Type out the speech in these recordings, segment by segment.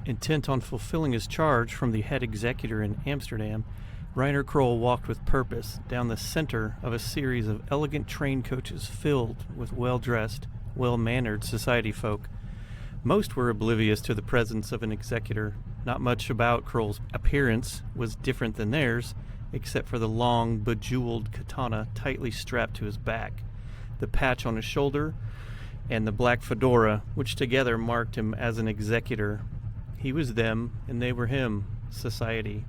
Intent on fulfilling his charge from the head executor in Amsterdam, Reiner Kroll walked with purpose down the center of a series of elegant train coaches filled with well-dressed, well-mannered society folk. Most were oblivious to the presence of an executor. Not much about Kroll's appearance was different than theirs, except for the long, bejeweled katana tightly strapped to his back, the patch on his shoulder, and the black fedora, which together marked him as an executor. He was them, and they were him, society.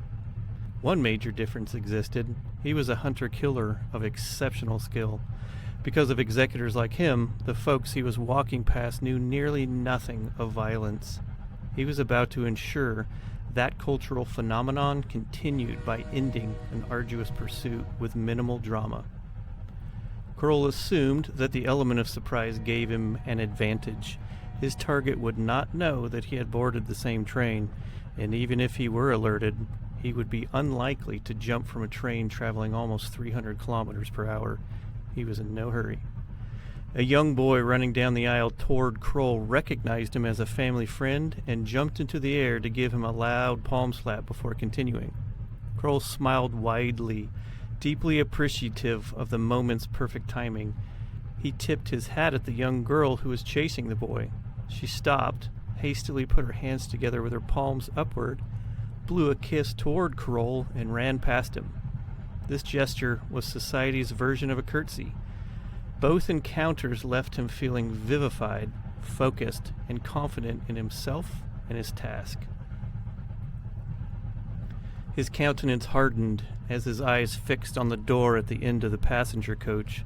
One major difference existed. He was a hunter-killer of exceptional skill. Because of executors like him, the folks he was walking past knew nearly nothing of violence. He was about to ensure that cultural phenomenon continued by ending an arduous pursuit with minimal drama. Kroll assumed that the element of surprise gave him an advantage. His target would not know that he had boarded the same train, and even if he were alerted, he would be unlikely to jump from a train traveling almost 300 kilometers per hour. He was in no hurry. A young boy running down the aisle toward Kroll recognized him as a family friend and jumped into the air to give him a loud palm slap before continuing. Kroll smiled widely, deeply appreciative of the moment's perfect timing. He tipped his hat at the young girl who was chasing the boy. She stopped, hastily put her hands together with her palms upward, blew a kiss toward Kroll, and ran past him. This gesture was society's version of a curtsy. Both encounters left him feeling vivified, focused, and confident in himself and his task. His countenance hardened as his eyes fixed on the door at the end of the passenger coach.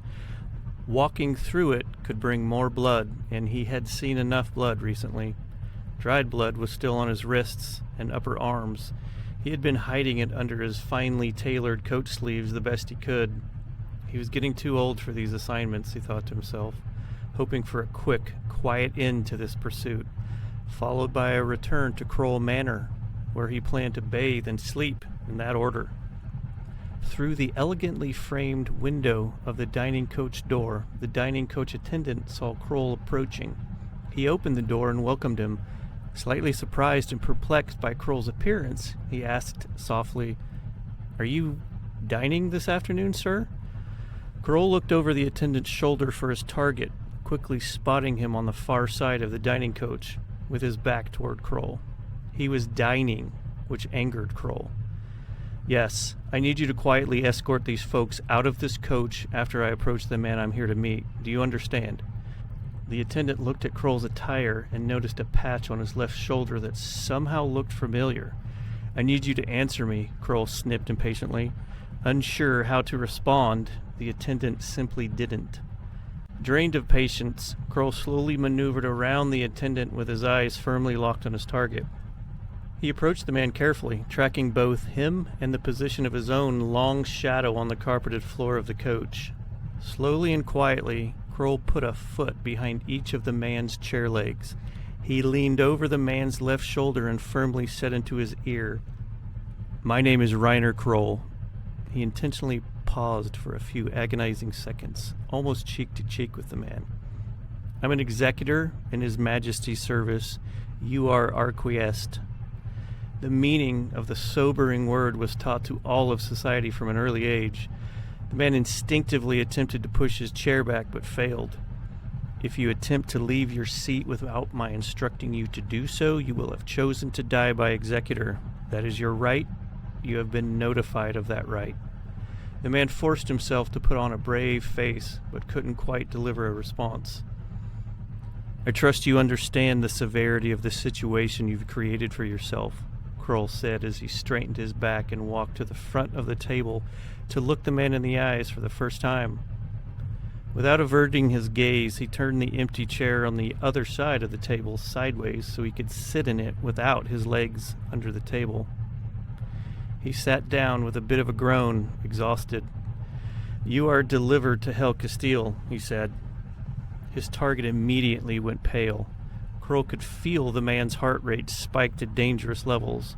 Walking through it could bring more blood, and he had seen enough blood recently. Dried blood was still on his wrists and upper arms. He had been hiding it under his finely tailored coat sleeves the best he could. He was getting too old for these assignments, he thought to himself, hoping for a quick, quiet end to this pursuit, followed by a return to Kroll Manor, where he planned to bathe and sleep in that order. Through the elegantly framed window of the dining coach door, the dining coach attendant saw Kroll approaching. He opened the door and welcomed him. Slightly surprised and perplexed by Kroll's appearance, he asked softly, "Are you dining this afternoon, sir?" Kroll looked over the attendant's shoulder for his target, quickly spotting him on the far side of the dining coach, with his back toward Kroll. He was dining, which angered Kroll. "Yes, I need you to quietly escort these folks out of this coach after I approach the man I'm here to meet. Do you understand?" The attendant looked at Kroll's attire and noticed a patch on his left shoulder that somehow looked familiar. "I need you to answer me," Kroll snipped impatiently. Unsure how to respond, the attendant simply didn't. Drained of patience, Kroll slowly maneuvered around the attendant with his eyes firmly locked on his target. He approached the man carefully, tracking both him and the position of his own long shadow on the carpeted floor of the coach. Slowly and quietly, Kroll put a foot behind each of the man's chair legs. He leaned over the man's left shoulder and firmly said into his ear, "My name is Reiner Kroll." He intentionally paused for a few agonizing seconds, almost cheek to cheek with the man. "I'm an executor in His Majesty's service. You are acquiesced." The meaning of the sobering word was taught to all of society from an early age. The man instinctively attempted to push his chair back, but failed. "If you attempt to leave your seat without my instructing you to do so, you will have chosen to die by executor. That is your right. You have been notified of that right." The man forced himself to put on a brave face, but couldn't quite deliver a response. "I trust you understand the severity of the situation you've created for yourself," Kroll said as he straightened his back and walked to the front of the table to look the man in the eyes for the first time. Without averting his gaze, he turned the empty chair on the other side of the table sideways so he could sit in it without his legs under the table. He sat down with a bit of a groan, exhausted. "You are delivered to Hell Kasteel," he said. His target immediately went pale. Kroll could feel the man's heart rate spike to dangerous levels.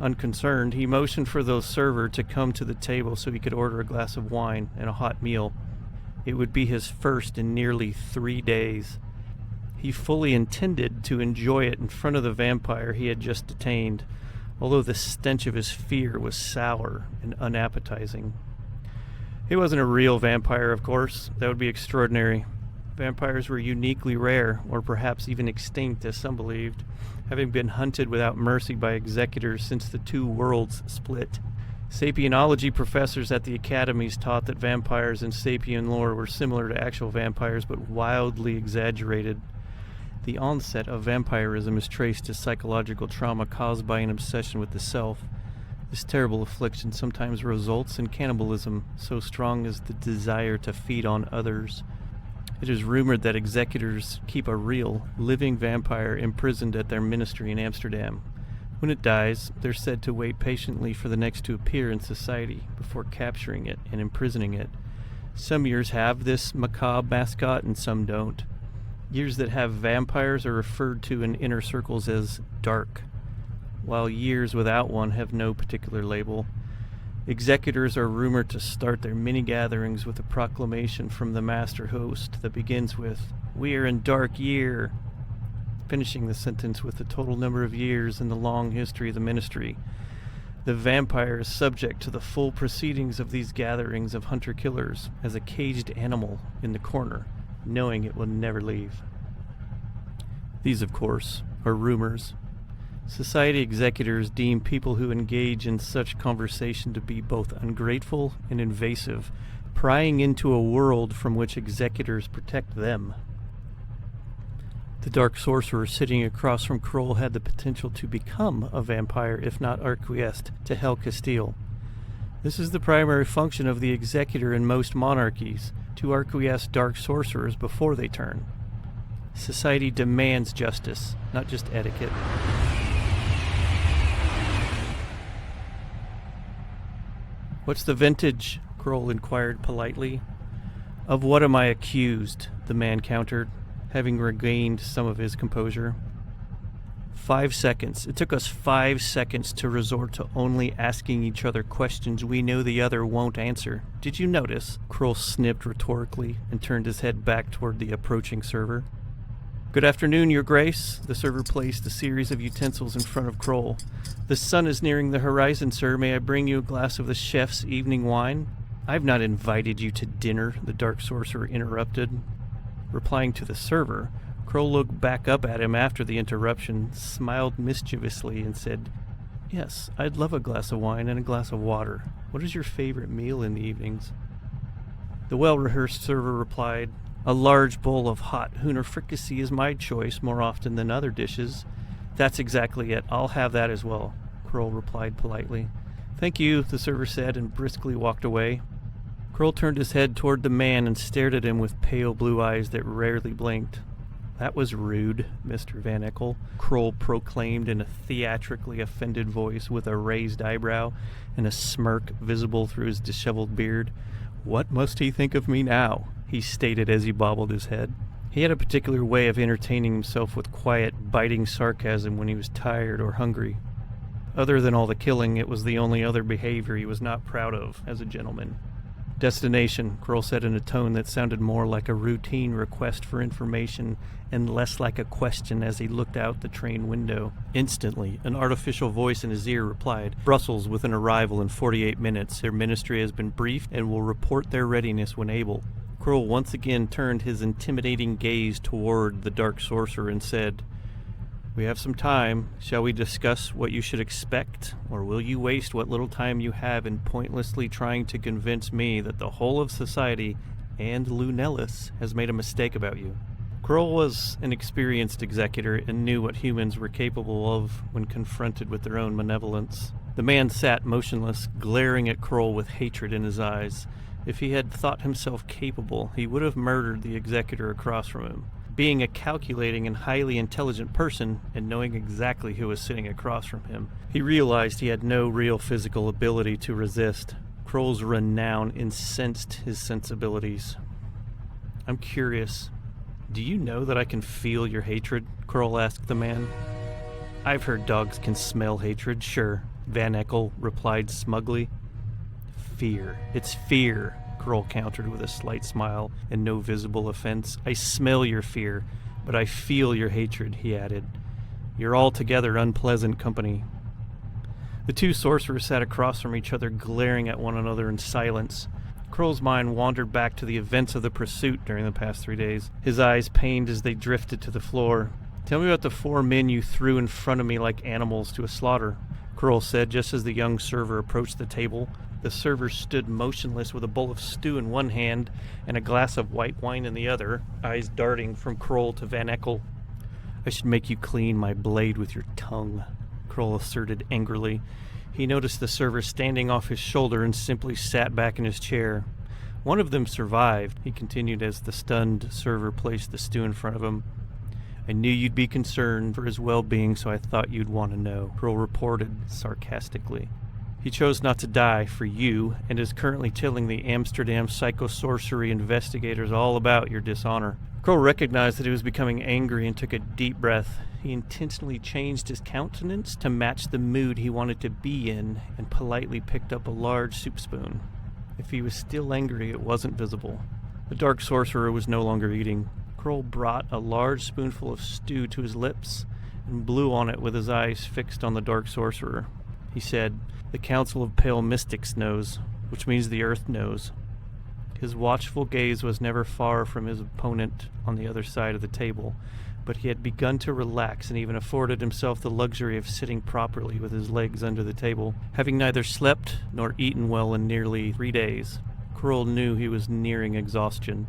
Unconcerned, he motioned for the server to come to the table so he could order a glass of wine and a hot meal. It would be his first in nearly 3 days. He fully intended to enjoy it in front of the vampire he had just detained, although the stench of his fear was sour and unappetizing. He wasn't a real vampire, of course. That would be extraordinary. Vampires were uniquely rare, or perhaps even extinct, as some believed, having been hunted without mercy by executors since the two worlds split. Sapienology professors at the academies taught that vampires in Sapien lore were similar to actual vampires, but wildly exaggerated. The onset of vampirism is traced to psychological trauma caused by an obsession with the self. This terrible affliction sometimes results in cannibalism, so strong is the desire to feed on others. It is rumored that executors keep a real, living vampire imprisoned at their ministry in Amsterdam. When it dies, they're said to wait patiently for the next to appear in society before capturing it and imprisoning it. Some years have this macabre mascot and some don't. Years that have vampires are referred to in inner circles as dark, while years without one have no particular label. Executors are rumored to start their mini-gatherings with a proclamation from the master host that begins with, "We are in dark year," finishing the sentence with the total number of years in the long history of the ministry. The vampire is subject to the full proceedings of these gatherings of hunter-killers as a caged animal in the corner, knowing it will never leave. These, of course, are rumors. Society executors deem people who engage in such conversation to be both ungrateful and invasive, prying into a world from which executors protect them. The dark sorcerer sitting across from Kroll had the potential to become a vampire if not acquiesced to Hell Kasteel. This is the primary function of the executor in most monarchies, to acquiesce dark sorcerers before they turn. Society demands justice, not just etiquette. "What's the vintage?" Kroll inquired politely. "Of what am I accused?" the man countered, having regained some of his composure. 5 seconds. It took us 5 seconds to resort to only asking each other questions we know the other won't answer. Did you notice? Kroll snipped rhetorically and turned his head back toward the approaching server. "Good afternoon, Your Grace." The server placed a series of utensils in front of Kroll. "The sun is nearing the horizon, sir. May I bring you a glass of the chef's evening wine?" "I've not invited you to dinner," the dark sorcerer interrupted. Replying to the server, Kroll looked back up at him after the interruption, smiled mischievously, and said, "Yes, I'd love a glass of wine and a glass of water. What is your favorite meal in the evenings?" The well-rehearsed server replied, "A large bowl of hot Hooner fricassee is my choice more often than other dishes." "That's exactly it. I'll have that as well," Kroll replied politely. "Thank you," the server said, and briskly walked away. Kroll turned his head toward the man and stared at him with pale blue eyes that rarely blinked. "That was rude, Mr. Van Eckel," Kroll proclaimed in a theatrically offended voice with a raised eyebrow and a smirk visible through his disheveled beard. "What must he think of me now?" he stated as he bobbled his head. He had a particular way of entertaining himself with quiet, biting sarcasm when he was tired or hungry. Other than all the killing, it was the only other behavior he was not proud of as a gentleman. "Destination," Kroll said in a tone that sounded more like a routine request for information and less like a question as he looked out the train window. Instantly, an artificial voice in his ear replied, "Brussels with an arrival in 48 minutes. Their ministry has been briefed and will report their readiness when able." Kroll once again turned his intimidating gaze toward the dark sorcerer and said, "We have some time. Shall we discuss what you should expect, or will you waste what little time you have in pointlessly trying to convince me that the whole of society and Lunellus has made a mistake about you?" Kroll was an experienced executor and knew what humans were capable of when confronted with their own malevolence. The man sat motionless, glaring at Kroll with hatred in his eyes. If he had thought himself capable, he would have murdered the executor across from him. Being a calculating and highly intelligent person, and knowing exactly who was sitting across from him, he realized he had no real physical ability to resist. Kroll's renown incensed his sensibilities. "I'm curious. Do you know that I can feel your hatred?" Kroll asked the man. "I've heard dogs can smell hatred, sure," Van Eckel replied smugly. "Fear. It's fear," Kroll countered with a slight smile and no visible offense. "I smell your fear. But I feel your hatred, he added. You're altogether unpleasant company. The two sorcerers sat across from each other, glaring at one another in silence. Kroll's mind wandered back to the events of the pursuit during the past 3 days. His eyes pained as they drifted to the floor. Tell me about the 4 men you threw in front of me like animals to a slaughter, Kroll said just as the young server approached the table. The server stood motionless with a bowl of stew in one hand and a glass of white wine in the other, eyes darting from Kroll to Van Eckel. I should make you clean my blade with your tongue, Kroll asserted angrily. He noticed the server standing off his shoulder and simply sat back in his chair. One of them survived, he continued as the stunned server placed the stew in front of him. I knew you'd be concerned for his well-being, so I thought you'd want to know, Kroll reported sarcastically. He chose not to die for you and is currently telling the Amsterdam psychosorcery investigators all about your dishonor. Kroll recognized that he was becoming angry and took a deep breath. He intentionally changed his countenance to match the mood he wanted to be in and politely picked up a large soup spoon. If he was still angry, it wasn't visible. The dark sorcerer was no longer eating. Kroll brought a large spoonful of stew to his lips and blew on it with his eyes fixed on the dark sorcerer. He said, "The Council of Pale Mystics knows, which means the Earth knows." His watchful gaze was never far from his opponent on the other side of the table, but he had begun to relax and even afforded himself the luxury of sitting properly with his legs under the table. Having neither slept nor eaten well in nearly 3 days, Kroll knew he was nearing exhaustion.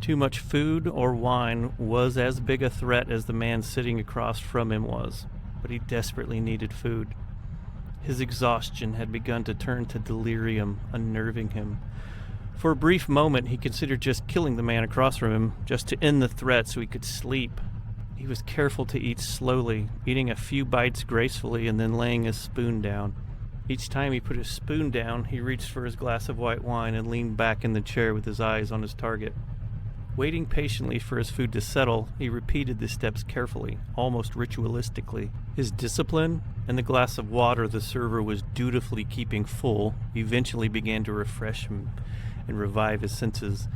Too much food or wine was as big a threat as the man sitting across from him was, but he desperately needed food. His exhaustion had begun to turn to delirium, unnerving him. For a brief moment, he considered just killing the man across from him, just to end the threat so he could sleep. He was careful to eat slowly, eating a few bites gracefully and then laying his spoon down. Each time he put his spoon down, he reached for his glass of white wine and leaned back in the chair with his eyes on his target. Waiting patiently for his food to settle, he repeated the steps carefully, almost ritualistically. His discipline and the glass of water the server was dutifully keeping full eventually began to refresh him and revive his senses.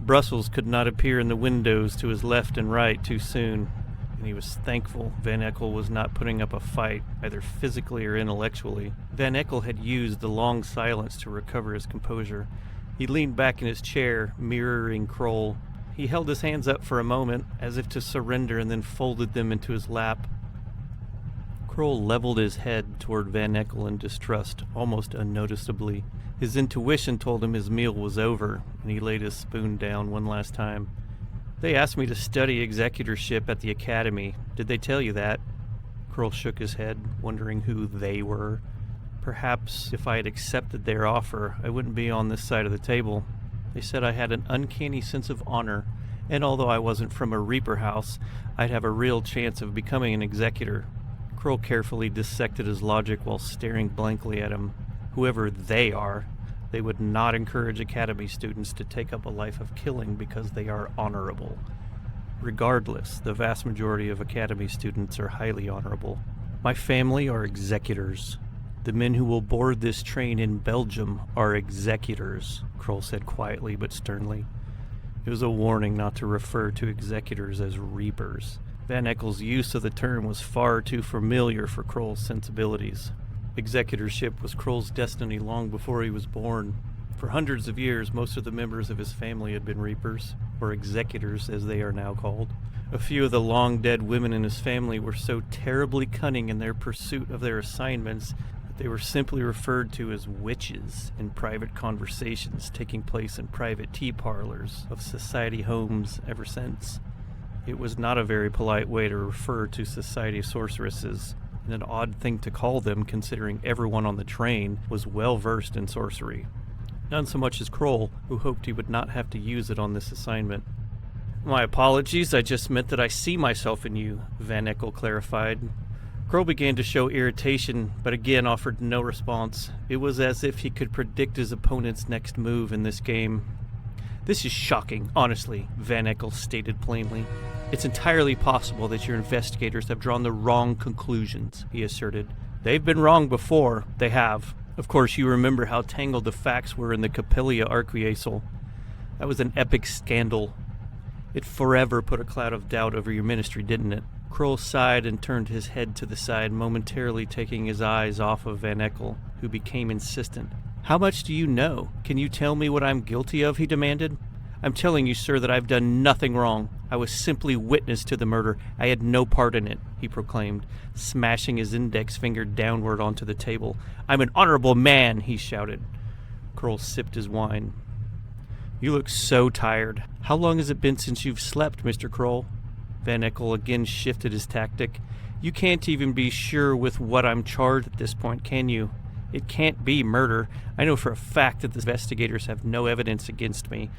Brussels could not appear in the windows to his left and right too soon, and he was thankful Van Eckel was not putting up a fight, either physically or intellectually. Van Eckel had used the long silence to recover his composure. He leaned back in his chair, mirroring Kroll. He held his hands up for a moment, as if to surrender, and then folded them into his lap. Kroll leveled his head toward Van Eckel in distrust, almost unnoticeably. His intuition told him his meal was over, and he laid his spoon down one last time. They asked me to study executorship at the academy. Did they tell you that? Kroll shook his head, wondering who they were. Perhaps if I had accepted their offer, I wouldn't be on this side of the table. They said I had an uncanny sense of honor, and although I wasn't from a Reaper house, I'd have a real chance of becoming an executor. Kroll carefully dissected his logic while staring blankly at him. Whoever they are, they would not encourage academy students to take up a life of killing because they are honorable. Regardless, the vast majority of academy students are highly honorable. My family are executors. The men who will board this train in Belgium are executors, Kroll said quietly but sternly. It was a warning not to refer to executors as reapers. Van Eckel's use of the term was far too familiar for Kroll's sensibilities. Executorship was Kroll's destiny long before he was born. For hundreds of years, most of the members of his family had been reapers, or executors as they are now called. A few of the long-dead women in his family were so terribly cunning in their pursuit of their assignments that they were simply referred to as witches in private conversations taking place in private tea parlors of society homes ever since. It was not a very polite way to refer to society sorceresses, and an odd thing to call them considering everyone on the train was well versed in sorcery. None so much as Kroll, who hoped he would not have to use it on this assignment. My apologies, I just meant that I see myself in you, Van Eckel clarified. Kroll began to show irritation, but again offered no response. It was as if he could predict his opponent's next move in this game. This is shocking, honestly, Van Eckel stated plainly. It's entirely possible that your investigators have drawn the wrong conclusions, he asserted. They've been wrong before, they have. Of course, you remember how tangled the facts were in the Capelia Arquiesel. That was an epic scandal. It forever put a cloud of doubt over your ministry, didn't it? Kroll sighed and turned his head to the side, momentarily taking his eyes off of Van Eckel, who became insistent. How much do you know? Can you tell me what I'm guilty of? He demanded. I'm telling you, sir, that I've done nothing wrong. I was simply witness to the murder. I had no part in it, he proclaimed, smashing his index finger downward onto the table. I'm an honorable man, he shouted. Kroll sipped his wine. You look so tired. How long has it been since you've slept, Mr. Kroll? Van Eckel again shifted his tactic. You can't even be sure with what I'm charged at this point, can you? It can't be murder. I know for a fact that the investigators have no evidence against me.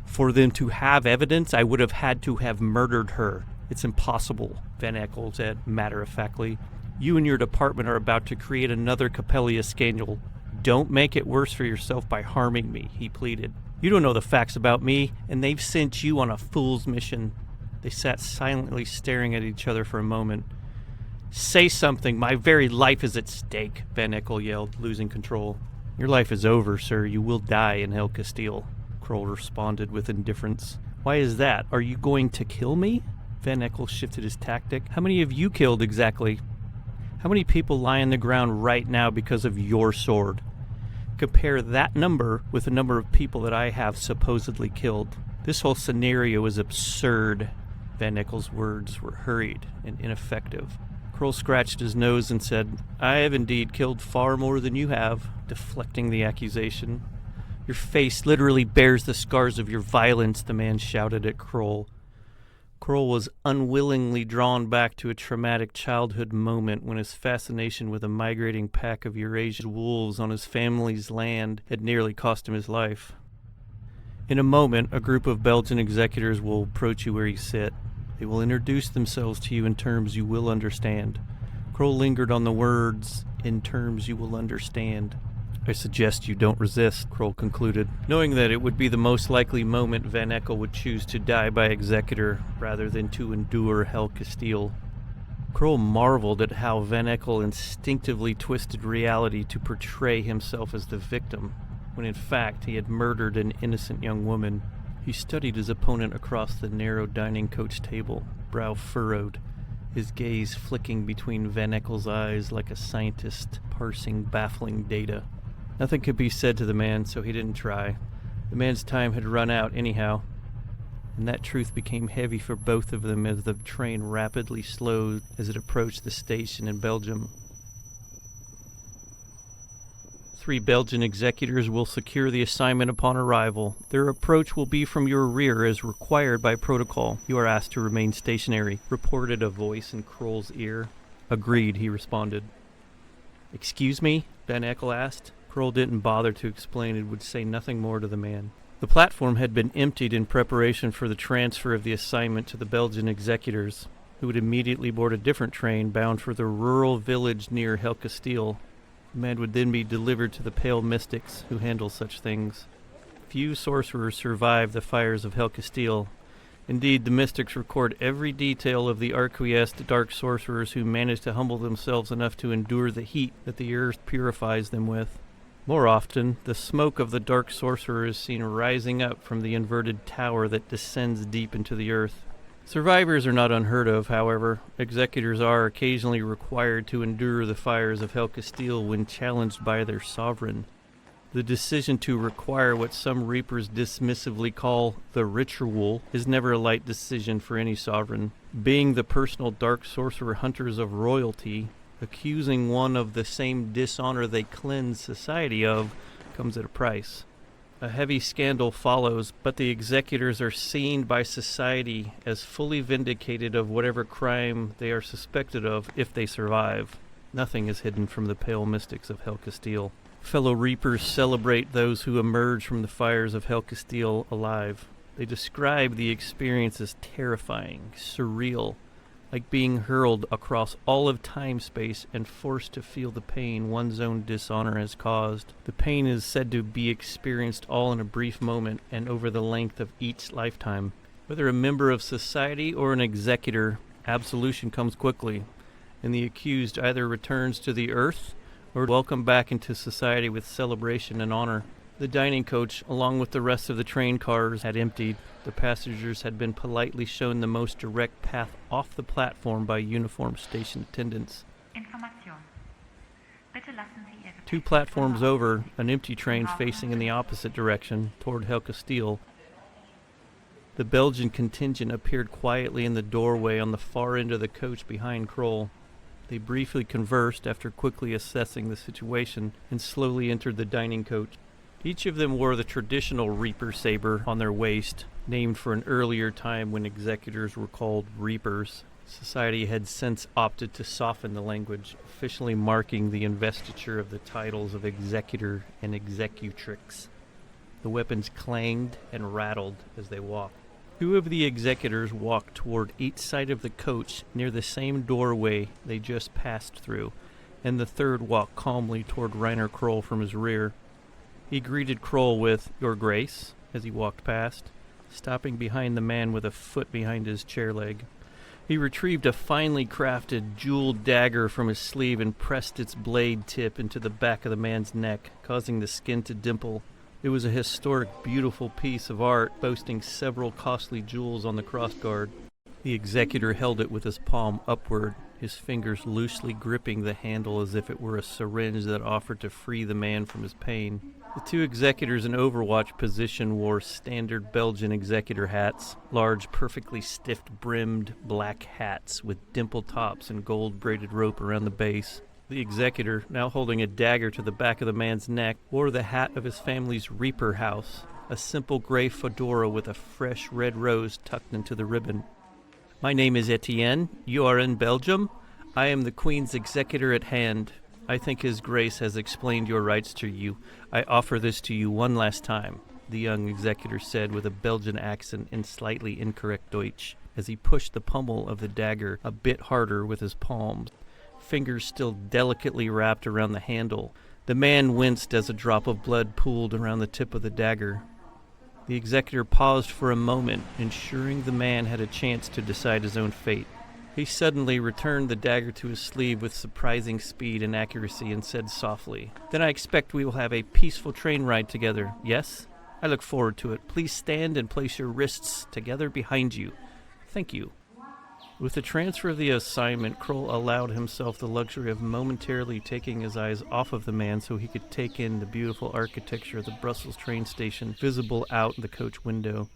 For them to have evidence, I would have had to have murdered her. It's impossible, Van Eckel said matter-of-factly. You and your department are about to create another Capellia scandal. Don't make it worse for yourself by harming me, he pleaded. You don't know the facts about me, and they've sent you on a fool's mission. They sat silently staring at each other for a moment. Say something. My very life is at stake, Van Eckel yelled, losing control. Your life is over, sir. You will die in Hell Kasteel, Kroll responded with indifference. Why is that? Are you going to kill me? Van Eckel shifted his tactic. How many have you killed exactly? How many people lie on the ground right now because of your sword? Compare that number with the number of people that I have supposedly killed. This whole scenario is absurd. Van Eckel's words were hurried and ineffective. Kroll scratched his nose and said, I have indeed killed far more than you have, deflecting the accusation. Your face literally bears the scars of your violence, the man shouted at Kroll. Kroll was unwillingly drawn back to a traumatic childhood moment when his fascination with a migrating pack of Eurasian wolves on his family's land had nearly cost him his life. In a moment, a group of Belgian executors will approach you where you sit. They will introduce themselves to you in terms you will understand. Kroll lingered on the words, in terms you will understand. I suggest you don't resist, Kroll concluded, knowing that it would be the most likely moment Van Eckel would choose to die by executor rather than to endure Hell Kasteel. Kroll marveled at how Van Eckel instinctively twisted reality to portray himself as the victim, when in fact he had murdered an innocent young woman. He studied his opponent across the narrow dining coach table, brow furrowed, his gaze flicking between Van Eckel's eyes like a scientist parsing baffling data. Nothing could be said to the man, so he didn't try. The man's time had run out anyhow, and that truth became heavy for both of them as the train rapidly slowed as it approached the station in Belgium. 3 Belgian executors will secure the assignment upon arrival. Their approach will be from your rear as required by protocol. You are asked to remain stationary, reported a voice in Kroll's ear. Agreed, he responded. Excuse me? Van Eckel asked. Kroll didn't bother to explain and would say nothing more to the man. The platform had been emptied in preparation for the transfer of the assignment to the Belgian executors, who would immediately board a different train bound for the rural village near Hell Kasteel. The man would then be delivered to the pale mystics who handle such things. Few sorcerers survive the fires of Hell Kasteel. Indeed, the mystics record every detail of the arquiesced dark sorcerers who manage to humble themselves enough to endure the heat that the earth purifies them with. More often, the smoke of the dark sorcerer is seen rising up from the inverted tower that descends deep into the earth. Survivors are not unheard of, however. Executors are occasionally required to endure the fires of Hell Kasteel when challenged by their sovereign. The decision to require what some reapers dismissively call the ritual is never a light decision for any sovereign. Being the personal dark sorcerer hunters of royalty, accusing one of the same dishonor they cleanse society of comes at a price. A heavy scandal follows, but the executors are seen by society as fully vindicated of whatever crime they are suspected of if they survive. Nothing is hidden from the pale mystics of Hell Kasteel. Fellow reapers celebrate those who emerge from the fires of Hell Kasteel alive. They describe the experience as terrifying, surreal, like being hurled across all of time-space and forced to feel the pain one's own dishonor has caused. The pain is said to be experienced all in a brief moment and over the length of each lifetime. Whether a member of society or an executor, absolution comes quickly, and the accused either returns to the earth or welcomed back into society with celebration and honor. The dining coach, along with the rest of the train cars, had emptied. The passengers had been politely shown the most direct path off the platform by uniformed station attendants. 2 platforms over, an empty train facing in the opposite direction, toward Kasteel. The Belgian contingent appeared quietly in the doorway on the far end of the coach behind Kroll. They briefly conversed after quickly assessing the situation and slowly entered the dining coach. Each of them wore the traditional Reaper saber on their waist, named for an earlier time when executors were called Reapers. Society had since opted to soften the language, officially marking the investiture of the titles of executor and executrix. The weapons clanged and rattled as they walked. 2 of the executors walked toward each side of the coach near the same doorway they just passed through, and the third walked calmly toward Reiner Kroll from his rear. He greeted Kroll with, "Your Grace," as he walked past, stopping behind the man with a foot behind his chair leg. He retrieved a finely crafted, jeweled dagger from his sleeve and pressed its blade tip into the back of the man's neck, causing the skin to dimple. It was a historic, beautiful piece of art, boasting several costly jewels on the crossguard. The executor held it with his palm upward, his fingers loosely gripping the handle as if it were a syringe that offered to free the man from his pain. The 2 executors in Overwatch position wore standard Belgian executor hats, large, perfectly stiff-brimmed black hats with dimple tops and gold-braided rope around the base. The executor, now holding a dagger to the back of the man's neck, wore the hat of his family's Reaper house, a simple gray fedora with a fresh red rose tucked into the ribbon. "My name is Etienne. You are in Belgium? I am the Queen's executor at hand. I think His Grace has explained your rights to you. I offer this to you one last time," the young executor said with a Belgian accent in slightly incorrect Deutsch, as he pushed the pommel of the dagger a bit harder with his palms, fingers still delicately wrapped around the handle. The man winced as a drop of blood pooled around the tip of the dagger. The executor paused for a moment, ensuring the man had a chance to decide his own fate. He suddenly returned the dagger to his sleeve with surprising speed and accuracy and said softly, "Then I expect we will have a peaceful train ride together, yes? I look forward to it. Please stand and place your wrists together behind you. Thank you." With the transfer of the assignment, Kroll allowed himself the luxury of momentarily taking his eyes off of the man so he could take in the beautiful architecture of the Brussels train station visible out the coach window.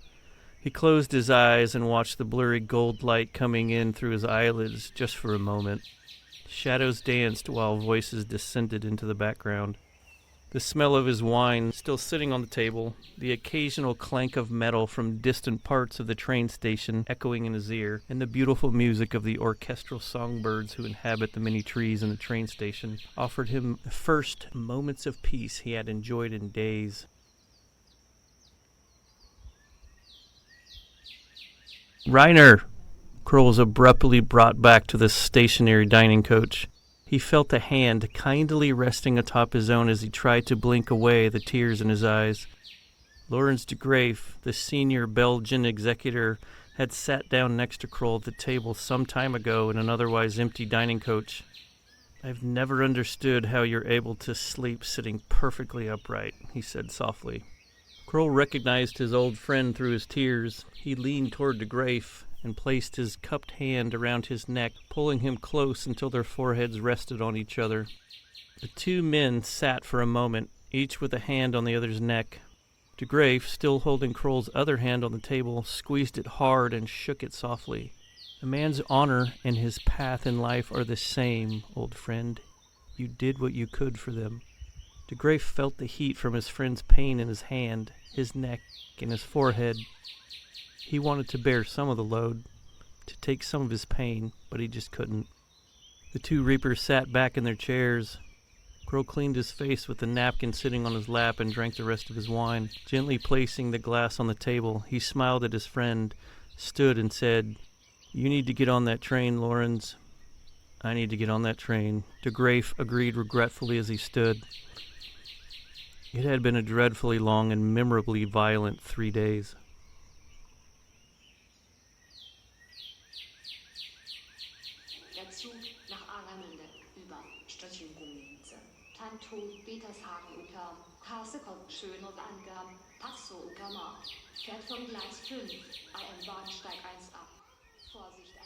He closed his eyes and watched the blurry gold light coming in through his eyelids just for a moment. Shadows danced while voices descended into the background. The smell of his wine still sitting on the table, the occasional clank of metal from distant parts of the train station echoing in his ear, and the beautiful music of the orchestral songbirds who inhabit the many trees in the train station offered him the first moments of peace he had enjoyed in days. "Reiner!" Kroll was abruptly brought back to the stationary dining coach. He felt a hand kindly resting atop his own as he tried to blink away the tears in his eyes. Laurens de Graef, the senior Belgian executor, had sat down next to Kroll at the table some time ago in an otherwise empty dining coach. "I've never understood how you're able to sleep sitting perfectly upright," he said softly. Kroll recognized his old friend through his tears. He leaned toward de Graef and placed his cupped hand around his neck, pulling him close until their foreheads rested on each other. The 2 men sat for a moment, each with a hand on the other's neck. De Graef, still holding Kroll's other hand on the table, squeezed it hard and shook it softly. "A man's honor and his path in life are the same, old friend. You did what you could for them." De Graef felt the heat from his friend's pain in his hand, his neck, and his forehead. He wanted to bear some of the load, to take some of his pain, but he just couldn't. The 2 Reapers sat back in their chairs. Kroll cleaned his face with the napkin sitting on his lap and drank the rest of his wine. Gently placing the glass on the table, he smiled at his friend, stood and said, "You need to get on that train, Laurens." "I need to get on that train," de Graef agreed regretfully as he stood. It had been a dreadfully long and memorably violent 3 days. Tanto Betershagen Uker, Kasse kommt schön und Angaben, Passo Uker Markt, fährt vom Gleis 5, am Bahnsteig 1 ab. Vorsicht